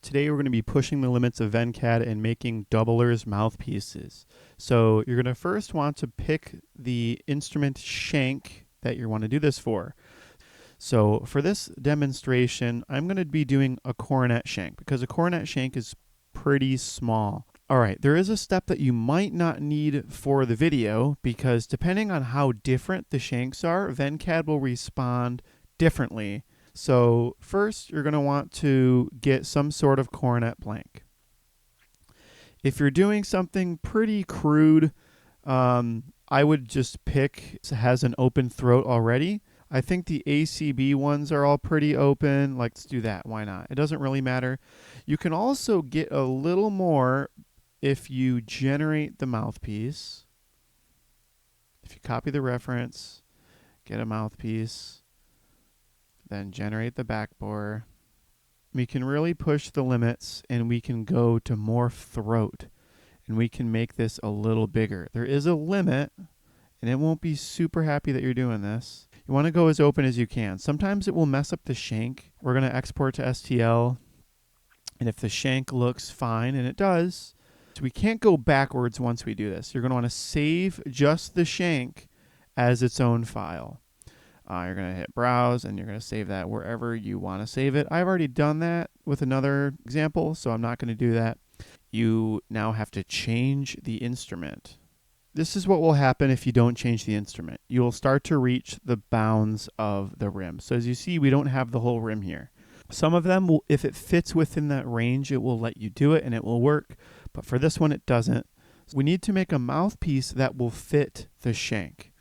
Today we're going to be pushing the limits of VennCAD and making doublers mouthpieces. So you're going to first want to pick the instrument Shank that you want to do this for. So for this demonstration, I'm going to be doing a coronet shank because a coronet shank is pretty small. All right, there is a step that you might not need for the video because depending on how different the shanks are, VennCAD will respond differently. So first, you're going to want to get some sort of coronet blank. If you're doing something pretty crude, I would just pick has an open throat already. I think the ACB ones are all pretty open. Let's do that. Why not? It doesn't really matter. You can also get a little more if you generate the mouthpiece. If you copy the reference, get a mouthpiece, then generate the backbore. We can really push the limits and we can go to more throat and we can make this a little bigger. There is a limit and it won't be super happy that you're doing this. You want to go as open as you can. Sometimes it will mess up the shank. We're going to export to STL, and if the shank looks fine, and it does, so we can't go backwards once we do this. You're going to want to save just the shank as its own file. You're going to hit browse and you're going to save that wherever you want to save it. I've already done that with another example, so I'm not going to do that. You now have to change the instrument. This is what will happen if you don't change the instrument. You will start to reach the bounds of the rim. So as you see, we don't have the whole rim here. Some of them, will, if it fits within that range, it will let you do it and it will work. But for this one, it doesn't. We need to make a mouthpiece that will fit the shank.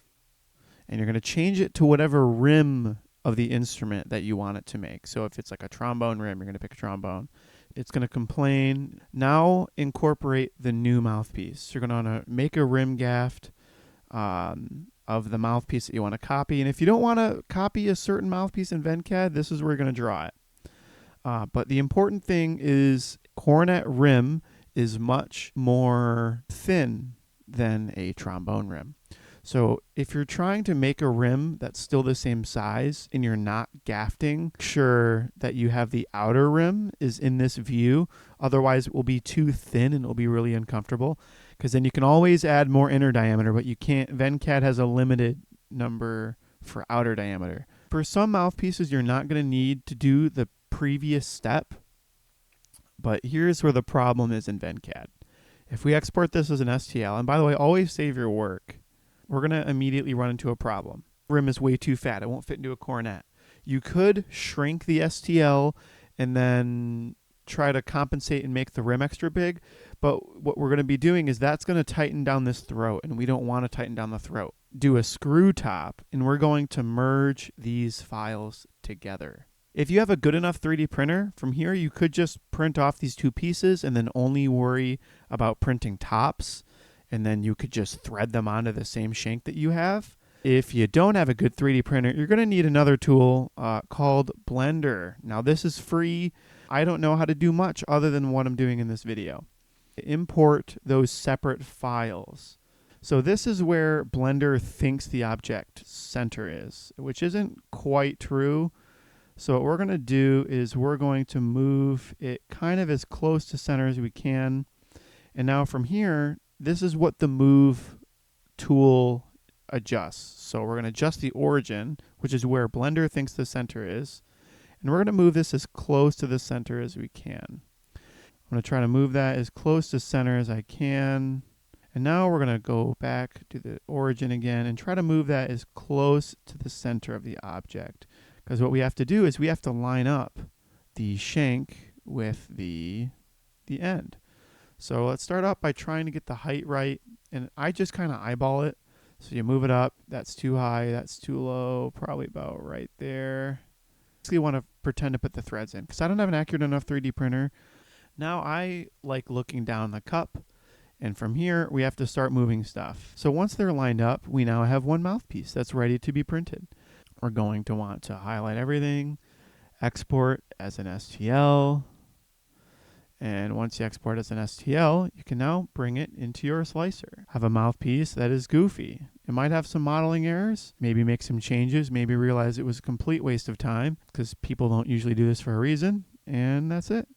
And you're going to change it to whatever rim of the instrument that you want it to make. So if it's like a trombone rim, you're going to pick a trombone. It's going to complain. Now incorporate the new mouthpiece. You're going to want to make a rim gaff of the mouthpiece that you want to copy. And if you don't want to copy a certain mouthpiece in VennCAD, this is where you're going to draw it. But the important thing is coronet rim is much more thin than a trombone rim. So if you're trying to make a rim that's still the same size and you're not gaffing, make sure that you have the outer rim is in this view. Otherwise, it will be too thin and it'll be really uncomfortable. Because then you can always add more inner diameter, but you can't. VennCAD has a limited number for outer diameter. For some mouthpieces, you're not going to need to do the previous step. But here's where the problem is in VennCAD. If we export this as an STL, and by the way, always save your work, we're going to immediately run into a problem. Rim is way too fat. It won't fit into a coronet. You could shrink the STL and then try to compensate and make the rim extra big. But what we're going to be doing is that's going to tighten down this throat, and we don't want to tighten down the throat. Do a screw top, and we're going to merge these files together. If you have a good enough 3D printer, from here you could just print off these two pieces and then only worry about printing tops. And then you could just thread them onto the same shank that you have. If you don't have a good 3D printer, you're going to need another tool called Blender. Now, this is free. I don't know how to do much other than what I'm doing in this video. Import those separate files. So this is where Blender thinks the object center is, which isn't quite true. So what we're going to do is we're going to move it kind of as close to center as we can. And now from here, this is what the move tool adjusts. So we're going to adjust the origin, which is where Blender thinks the center is. And we're going to move this as close to the center as we can. I'm going to try to move that as close to center as I can. And now we're going to go back to the origin again and try to move that as close to the center of the object. Because what we have to do is we have to line up the shank with the end. So let's start out by trying to get the height right. And I just kind of eyeball it. So you move it up. That's too high. That's too low. Probably about right there. So you want to pretend to put the threads in. Because I don't have an accurate enough 3D printer. Now I like looking down the cup. And from here, we have to start moving stuff. So once they're lined up, we now have one mouthpiece that's ready to be printed. We're going to want to highlight everything. Export as an STL. And once you export as an STL, you can now bring it into your slicer. Have a mouthpiece that is goofy. It might have some modeling errors, maybe make some changes, maybe realize it was a complete waste of time because people don't usually do this for a reason, and that's it.